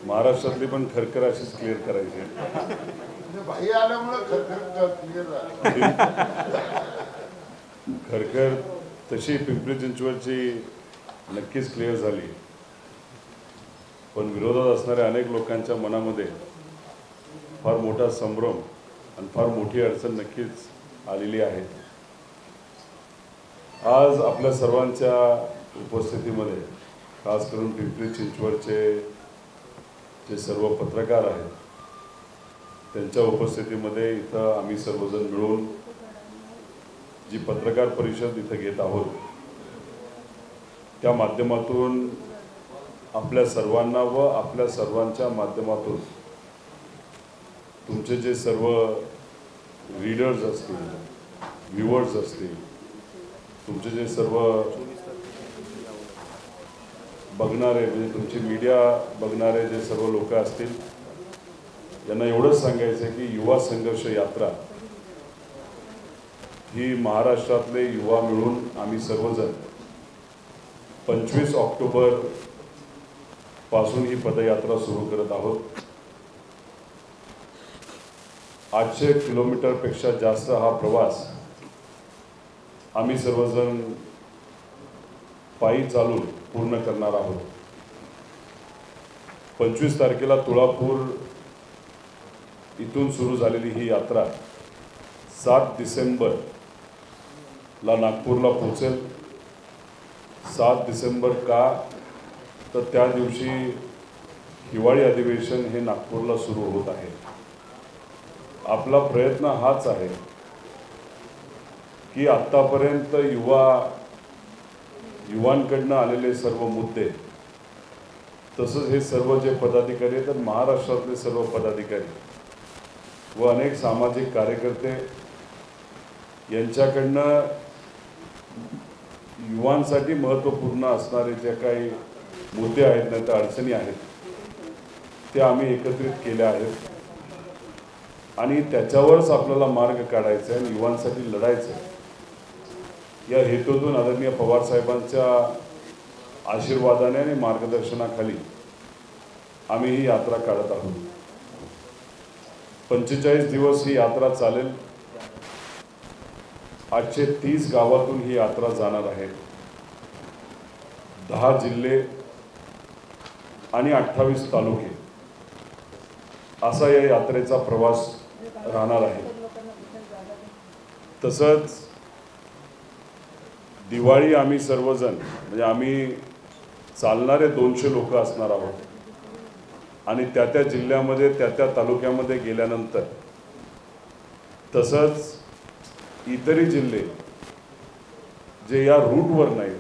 महाराष्ट्रातली पण खरखर अशीच क्लिअर करायची भाई आल्यामुळे खरखर क्लिअर झाली. खरखर तशी पिंपरी चिंचवडची नक्कीच क्लिअर झाली, पण विरोधात असणाऱ्या अनेक लोकांच्या मनामध्ये फार मोठा संभ्रम आणि फार मोठी अडचण नक्कीच आलेली आहे. आज आपल्या सर्वांच्या उपस्थितीमध्ये खास करून पिंपरी चिंचवडचे जे सर्व पत्रकार आहेत त्यांच्या उपस्थितीमध्ये इथं आम्ही सर्वजण मिळून जी पत्रकार परिषद इथं घेत आहोत त्या माध्यमातून आपल्या सर्वांना व आपल्या सर्वांच्या माध्यमातून तुमचे जे सर्व रीडर्स असतील, व्ह्युअर्स असतील, तुमचे जे सर्व बघणारे म्हणजे तुमची मीडिया बघणारे जे सर्व लोक असतील यांना एवढंच सांगायचं आहे की युवा संघर्ष यात्रा ही महाराष्ट्रातले युवा मिळून आम्ही सर्वजण 25 ऑक्टोबर पासून ही पदयात्रा सुरू करत आहोत. 800 किलोमीटरपेक्षा जास्त हा प्रवास आम्ही सर्वजण पायी चालून पूर्ण करणार आहोत. 25 तारखेला तुळापूर इथून सुरू झालेली ही यात्रा 7 डिसेंबरला नागपूरला पोहोचेल. 7 डिसेंबर का? तर त्या दिवशी हिवाळी अधिवेशन हे नागपूरला सुरू होत आहे. आपला प्रयत्न हाच आहे की आत्तापर्यंत युवांकडनं आलेले सर्व मुद्दे, तसंच हे सर्व जे पदाधिकारी आहेत महाराष्ट्रातले सर्व पदाधिकारी व अनेक सामाजिक कार्यकर्ते यांच्याकडनं युवांसाठी महत्त्वपूर्ण असणारे जे काही मुद्दे आहेत ना त्या अडचणी आहेत ते आम्ही एकत्रित केल्या आहेत आणि त्याच्यावरच आपल्याला मार्ग काढायचा आहे आणि युवांसाठी लढायचं आहे. या हेतूतून आदरणीय पवार साहेबांच्या आशीर्वादाने आणि मार्गदर्शनाखाली आम्ही ही यात्रा काढत आहोत. 45 दिवस ही यात्रा चालेल. 830 गावातून ही यात्रा जाणार आहे. 10 जिल्हे आणि 28 तालुके असा या यात्रेचा प्रवास राहणार आहे. तसंच दिवाळी आम्ही सर्वजण म्हणजे आम्ही चालणारे 200 लोक असणार आहोत आणि त्या त्या जिल्ह्यामध्ये त्या त्या तालुक्यामध्ये गेल्यानंतर तसंच इतरही जिल्हे जे या रूटवर नाहीत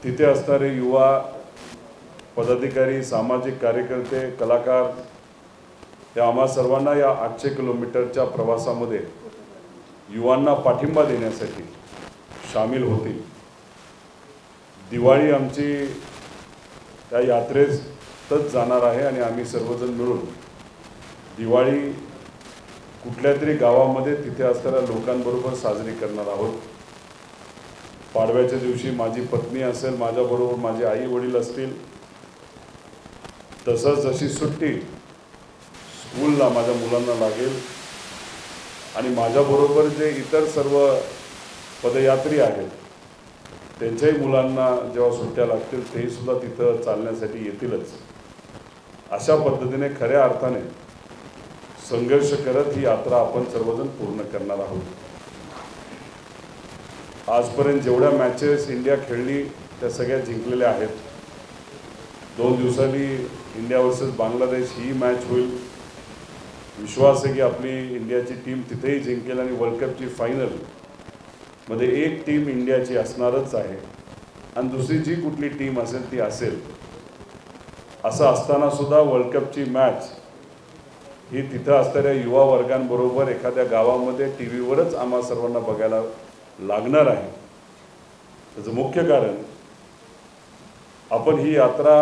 तिथे असणारे युवा पदाधिकारी, सामाजिक कार्यकर्ते, कलाकार या आम्हा सर्वांना या 800 किलोमीटरच्या प्रवासामध्ये युवांना पाठिंबा देण्यासाठी सामील होतील. दिवाळी आमची त्या यात्रेतच जाणार आहे आणि आम्ही सर्वजण मिळून दिवाळी कुठल्या तरी गावामध्ये तिथे असणाऱ्या लोकांबरोबर साजरी करणार आहोत. पाडव्याच्या दिवशी माझी पत्नी असेल, माझ्याबरोबर माझे आई वडील असतील. तसंच जशी सुट्टी स्कूलला माझ्या मुलांना लागेल आणि माझ्याबरोबर जे इतर सर्व पदयात्री आहेत त्यांच्याही मुलांना जेव्हा सुट्ट्या लागतील तेही सुद्धा तिथं चालण्यासाठी येतीलच. अशा पद्धतीने खऱ्या अर्थाने संघर्ष करत ही यात्रा आपण सर्वजण पूर्ण करणार आहोत. आजपर्यंत जेवढ्या मॅचेस इंडिया खेळली त्या सगळ्या जिंकलेल्या आहेत. 2 दिवसांनी इंडिया वर्सेस बांगलादेश ही मॅच होईल. विश्वास आहे की आपली इंडियाची टीम तिथेही जिंकेल आणि वर्ल्ड कपची फायनल मध्ये एक टीम इंडियाची असणारच आहे आणि दुसरी जी कुठली टीम असेल ती असेल. असं असताना सुद्धा वर्ल्ड कपची मॅच ही तिथं असणाऱ्या युवा वर्गांबरोबर एखाद्या गावामध्ये टीव्हीवरच आम्हा सर्वांना बघायला लागणार आहे. त्याचं मुख्य कारण आपण ही यात्रा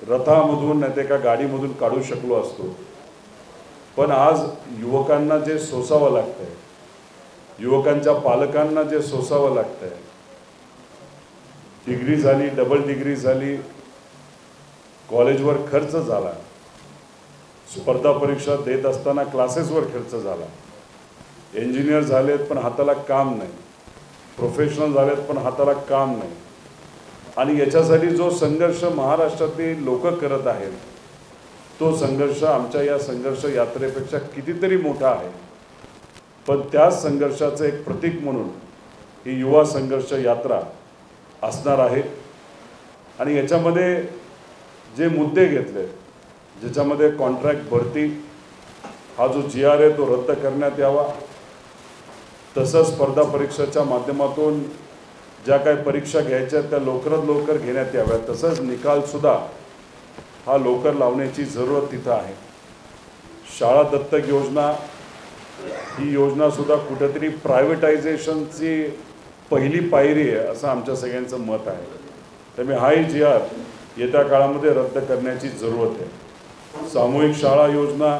रथामधून नाही तर एका गाडीमधून काढू शकलो असतो, पण आज युवकांना जे सोसावं लागतंय, युवकांच्या पालकांना जे सोसावं लागतंय, डिग्री झाली, डबल डिग्री झाली, कॉलेजवर खर्च झाला, स्पर्धा परीक्षा देत असताना क्लासेसवर खर्च झाला, इंजिनियर झालेत पण हाताला काम नाही, प्रोफेशनल झालेत पण हाताला काम नाही, आणि याच्यासाठी जो संघर्ष महाराष्ट्रातील लोक करत आहेत तो संघर्ष आमच्या या संघर्ष यात्रेपेक्षा कितीतरी मोठा आहे. पण त्याच संघर्षाचं एक प्रतीक म्हणून ही युवा संघर्ष यात्रा असणार आहे. आणि याच्यामध्ये जे मुद्दे घेतले, ज्याच्यामध्ये कॉन्ट्रॅक्ट भरती हा जो GR आहे तो रद्द करण्यात यावा, तसंच स्पर्धा परीक्षेच्या माध्यमातून ज्या काही परीक्षा घ्यायच्या त्या लवकरात लवकर घेण्यात याव्यात, तसंच निकालसुद्धा हा लवकर लावण्याची जरूरत तिथं आहे. शाळा दत्तक योजना ही योजनासुद्धा कुठेतरी प्रायव्हेटायझेशनची पहिली पायरी आहे असं आमच्या सगळ्यांचं मत आहे. त्यामुळे हाही GR येत्या काळामध्ये रद्द करण्याची जरूरत आहे. सामूहिक शाळा योजना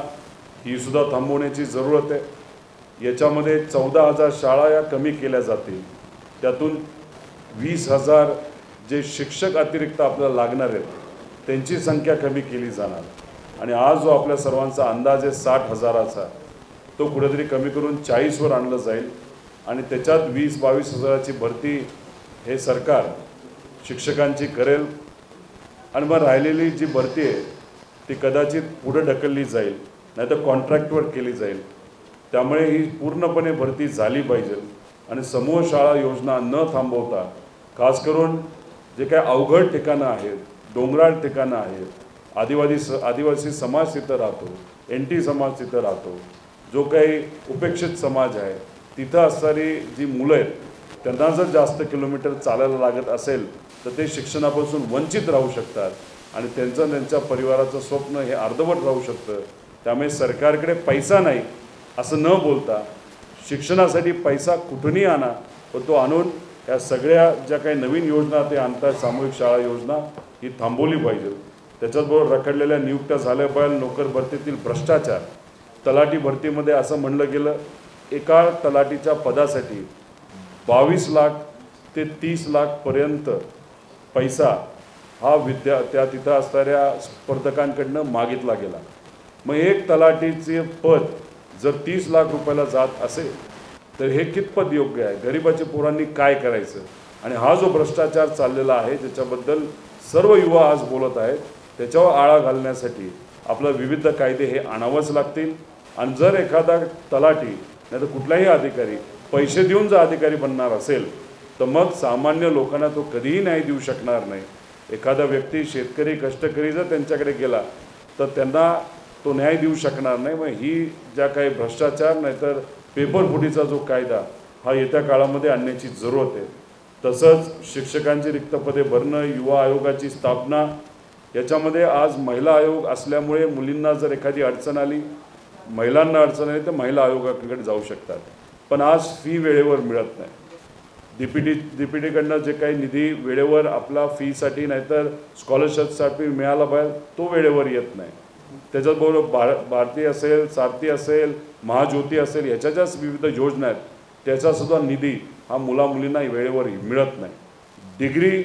ही सुद्धा थांबवण्याची जरूरत आहे. याच्यामध्ये 14,000 शाळा या कमी केल्या जातील, त्यातून 20,000 जे शिक्षक अतिरिक्त आपल्याला लागणार आहेत त्यांची संख्या कमी केली जाणार. आणि आज जो आपल्या सर्वांचा अंदाज आहे 60,000चा तो कुठेतरी कमी करून 40वर आणलं जाईल. आणि त्याच्यात 20-22 हजाराची भरती हे सरकार शिक्षकांची करेल. आणि मग राहिलेली जी भरती आहे ती कदाचित पुढे ढकलली जाईल, नाहीतर कॉन्ट्रॅक्टवर केली जाईल. त्यामुळे ही पूर्णपणे भरती झाली पाहिजे. आणि समूह शाळा योजना न थांबवता, खास करून जे काही अवघड ठिकाणं आहेत, डोंगराळ ठिकाणं आहेत, आदिवासी समाज तिथं राहतो, NT समाज तिथं राहतो, जो काही उपेक्षित समाज आहे तिथं असणारी जी मुलं आहेत त्यांना जर जास्त किलोमीटर चालायला लागत असेल तर ते शिक्षणापासून वंचित राहू शकतात आणि त्यांच्या परिवाराचं स्वप्न हे अर्धवट राहू शकतं. त्यामुळे सरकारकडे पैसा नाही असं न बोलता शिक्षणासाठी पैसा कुठूनही आणा, पण तो आणून या सगळ्या ज्या काही नवीन योजना ते आणतात, सामूहिक शाळा योजना ही थांबवली पाहिजे. त्याच्याचबरोबर रखडलेल्या नियुक्त्या झाल्या पाहिजे. नोकर भरतीतील भ्रष्टाचार, तलाठी भरतीमध्ये असं म्हणलं गेलं एका तलाठीच्या पदासाठी 22 लाख ते 30 लाखपर्यंत पैसा हा त्या तिथं असणाऱ्या स्पर्धकांकडनं मागितला गेला. मग एक तलाठीचे पद जर 30 लाख रुपयाला जात असेल तर हे कितपत योग्य आहे? गरिबाच्या पोरांनी काय करायचं? आणि हा जो भ्रष्टाचार चाललेला आहे ज्याच्याबद्दल सर्व युवा आज बोलत आहेत, त्याच्यावर आळा घालण्यासाठी आपलं विविध कायदे हे आणावंच लागतील. आणि जर एखादा तलाठी नाही तर कुठलाही अधिकारी पैसे देऊन जर अधिकारी बनणार असेल तर मग सामान्य लोकांना तो कधीही न्याय देऊ शकणार नाही. एखादा व्यक्ती शेतकरी कष्टकरी जर त्यांच्याकडे गेला तर त्यांना तो न्याय देऊ शकणार नाही. मग ही ज्या काही भ्रष्टाचार नाहीतर पेपरफुटीचा जो कायदा हा येत्या काळामध्ये आणण्याची जरूरत आहे. तसंच शिक्षकांची रिक्त पदे भरणं, युवा आयोगाची स्थापना, याच्यामध्ये आज महिला आयोग असल्यामुळे मुलींना जर एखादी अडचण आली, महिलांना अडचण आली तर महिला आयोगाकडे जाऊ शकतात. पण आज फी वेळेवर मिळत नाही. DPTकडनं जे काही निधी वेळेवर आपला फीसाठी नाहीतर स्कॉलरशिपसाठी मिळाला पाहिजे तो वेळेवर येत नाही. त्याच्याचबरोबर भारती असेल, सारथी असेल, महाज्योती असेल, याच्या ज्या विविध योजना आहेत त्याचासुद्धा निधी हा मुलामुलींना वेळेवर मिळत नाही. डिग्री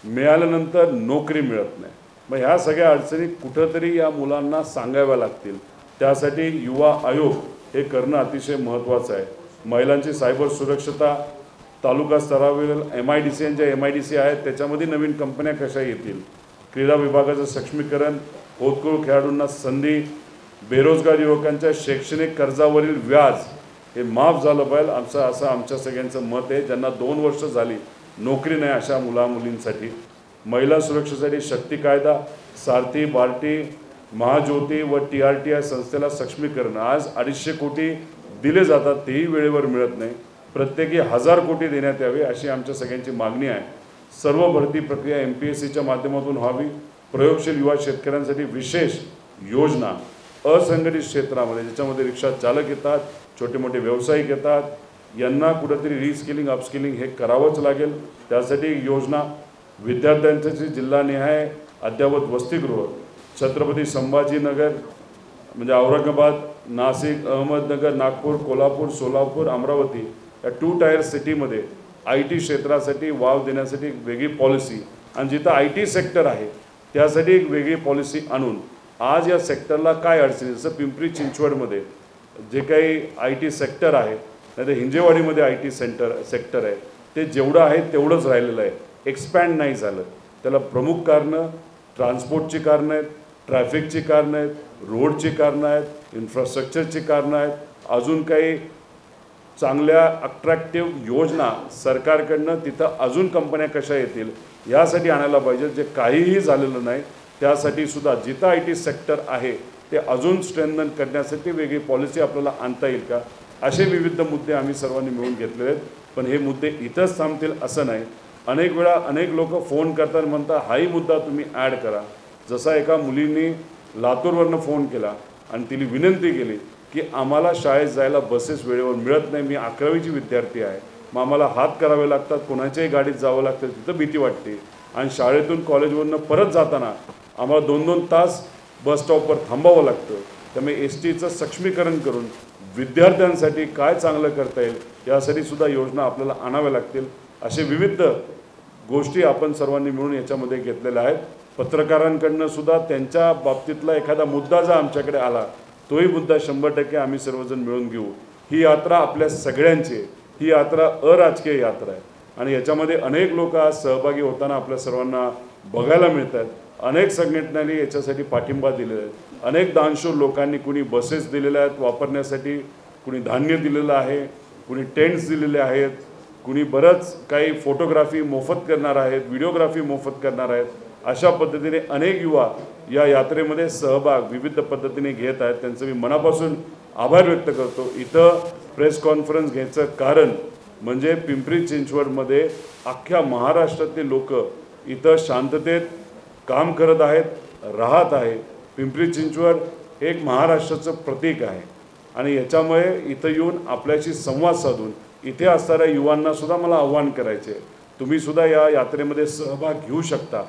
मिळाल्यानंतर नोकरी मिळत नाही. मग ह्या सगळ्या अडचणी कुठंतरी या मुलांना सांगाव्या लागतील. त्यासाठी युवा आयोग हे करणं अतिशय महत्त्वाचं आहे. महिलांची सायबर सुरक्षता, तालुका स्तरावरील MIDC ज्या MIDC आहेत त्याच्यामध्ये नवीन कंपन्या कशा येतील, क्रीडा विभागाचं सक्षमीकरण, होतकरू खेळाडूंना संधी, बेरोजगार युवकांच्या शैक्षणिक कर्जावरील व्याज हे माफ झालं पाहिजे असं आमच्या सगळ्यांचं मत आहे. ज्यांना 2 वर्ष झाली नोकरी नाही अशा मुलामुलींसाठी महिला सुरक्षेसाठी शक्ती कायदा, सारथी, बार्टी, महाज्योती व TRTI संस्थेला सक्षमीकरण. आज 250 कोटी दिले जातात तेही वेळेवर मिळत नाही. प्रत्येकी 1000 कोटी देण्यात यावे अशी आमच्या सगळ्यांची मागणी आहे. सर्व भरती प्रक्रिया MPSCच्या माध्यमातून व्हावी. प्रयोगशील युवा शेतकऱ्यांसाठी विशेष योजना, असंघटित क्षेत्रामध्ये ज्याच्यामध्ये रिक्षा चालक येतात, छोटे मोठे व्यावसायिक येतात, यांना कुठेतरी रिस्किलिंग अपस्किलिंग हे करावंच लागेल. त्यासाठी योजना, विद्यार्थ्यांची जिल्हानिहाय अद्ययावत वसतिगृह, छत्रपती संभाजीनगर म्हणजे औरंगाबाद, नाशिक, अहमदनगर, नागपूर, कोल्हापूर, सोलापूर, अमरावती या 2 टायर सिटीमध्ये IT क्षेत्रासाठी वाव देण्यासाठी वेगळी पॉलिसी. आणि जिथं IT सेक्टर आहे त्यासाठी एक वेगळी पॉलिसी आणून आज या सेक्टरला काय अडचणी, जसं पिंपरी चिंचवडमध्ये जे काही IT सेक्टर आहे, नाही तर हिंजेवाडीमध्ये IT सेक्टर आहे, ते जेवढं आहे तेवढंच राहिलेलं आहे, एक्सपॅन्ड नाही झालं. त्याला प्रमुख कारणं ट्रान्सपोर्टची कारणं आहेत, ट्रॅफिकची कारणं आहेत, रोडची कारणं आहेत, इन्फ्रास्ट्रक्चरची कारणं आहेत, अजून काही चांगल्या अट्रॅक्टिव्ह योजना सरकारकडनं तिथं अजून कंपन्या कशा येतील यासाठी आणायला पाहिजे, जे काहीही झालेलं नाही. त्यासाठी सुद्धा जिथं IT सेक्टर आहे ते अजून स्ट्रेंथन करण्यासाठी वेगळी पॉलिसी आपल्याला आणता येईल का, असे विविध मुद्दे आम्ही सर्वांनी मिळून घेतलेले आहेत. पण हे मुद्दे इथंच थांबतील असं नाही. अनेक वेळा अनेक लोक फोन करतात, म्हणतात हाही मुद्दा तुम्ही ॲड करा. जसा एका मुलींनी लातूरवरनं फोन केला आणि तिने विनंती केली की आम्हाला शाळेत जायला बसेस वेळेवर मिळत नाही, मी 11वीची विद्यार्थी आहे, मग आम्हाला हात करावे लागतात, कोणाच्याही गाडीत जावं लागतं, तिथं भीती वाटते, आणि शाळेतून कॉलेजवरनं परत जाताना आम्हाला 2-2 तास बस स्टॉपवर थांबावं लागतं. त्यामुळे STचं सक्षमीकरण करून विद्यार्थ्यांसाठी काय चांगलं करता येईल यासाठी सुद्धा योजना आपल्याला आणाव्या लागतील. असे विविध गोष्टी आपण सर्वांनी मिळून याच्यामध्ये घेतलेल्या आहेत. पत्रकारांकडनं सुद्धा त्यांच्या बाबतीतला एखादा मुद्दा जर आमच्याकडे आला तोही मुद्दा 100% आम्ही सर्वजण मिळून घेऊ. ही यात्रा आपल्या सगळ्यांची आहे, ही यात्रा अराजकीय यात्रा आहे आणि याच्यामध्ये अनेक लोक आज सहभागी होताना आपल्या सर्वांना बघायला मिळतात. अनेक संघटनांनी याच्यासाठी पाठिंबा दिलेला आहे. अनेक दानशूर लोकांनी कुणी बसेस दिलेल्या आहेत वापरण्यासाठी, कुणी धान्य दिलेलं आहे, कुणी टेंट्स दिलेले आहेत, कुणी बरंच काही फोटोग्राफी मोफत करणार आहेत, व्हिडिओग्राफी मोफत करणार आहेत. अशा पद्धतीने अनेक युवा या यात्रेमध्ये सहभाग विविध पद्धतीने घेत आहेत. त्यांचं मी मनापासून आभार व्यक्त करतो. इथं प्रेस कॉन्फरन्स घ्यायचं कारण म्हणजे पिंपरी चिंचवडमध्ये अख्ख्या महाराष्ट्रातले लोक इथं शांततेत काम करत आहेत, राहत आहे. पिंपरी चिंचवड हे एक महाराष्ट्राचं प्रतीक आहे आणि याच्यामुळे इथं येऊन आपल्याशी संवाद साधून इथे असणाऱ्या युवांना सुद्धा मला आव्हान करायचे, तुम्ही सुद्धा या यात्रेमध्ये सहभाग घेऊ शकता.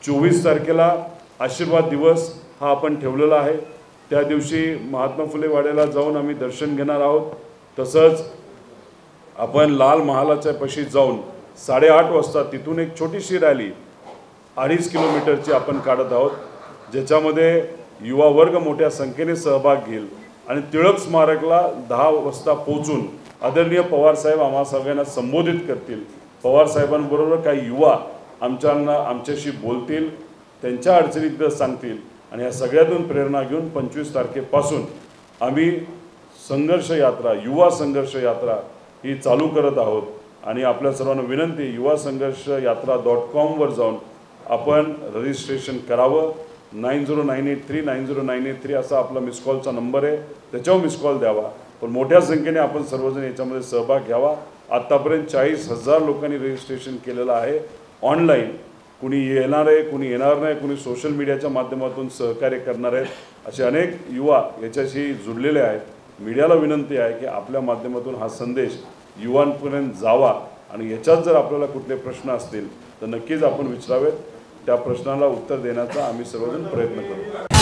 24 तारखेला आशीर्वाद दिवस हा आपण ठेवलेला आहे. त्या दिवशी महात्मा फुले वाड्याला जाऊन आम्ही दर्शन घेणार आहोत. तसंच आपण लाल महालाच्या पाशी जाऊन 8:30 वाजता तिथून एक छोटीशी रॅली 2.5 किलोमीटरची आपण काढत आहोत, ज्याच्यामध्ये युवा वर्ग मोठ्या संख्येने सहभाग घेईल आणि टिळक स्मारकला 10 वाजता पोहोचून आदरणीय पवारसाहेब आम्हा सगळ्यांना संबोधित करतील. पवारसाहेबांबरोबर काही युवा आमच्याशी बोलतील, त्यांच्या अडचणीत सांगतील आणि या सगळ्यातून प्रेरणा घेऊन 25 तारखेपासून आम्ही संघर्ष यात्रा, युवा संघर्ष यात्रा ही चालू करत आहोत. आणि आपल्या सर्वांना विनंती, युवासंघर्षयात्रा.com वर जाऊन आपण रजिस्ट्रेशन करावं. 9098390983 असा आपला मिस कॉलचा नंबर आहे, त्याच्यावर मिस कॉल द्यावा. पण मोठ्या संख्येने आपण सर्वजण याच्यामध्ये सहभाग घ्यावा. आत्तापर्यंत 40,000 लोकांनी रजिस्ट्रेशन केलेलं आहे ऑनलाईन. कुणी येणार आहे, कुणी येणार नाही, कुणी सोशल मीडियाच्या माध्यमातून सहकार्य करणार आहेत. असे अनेक युवा याच्याशी जुडलेले आहेत. मीडियाला विनंती आहे की आपल्या माध्यमातून हा संदेश युवांपर्यंत जावा आणि याच्यात जर आपल्याला कुठले प्रश्न असतील तर नक्कीच आपण विचारावेत. त्या प्रश्नाला उत्तर देण्याचा आम्ही सर्वजण प्रयत्न करू.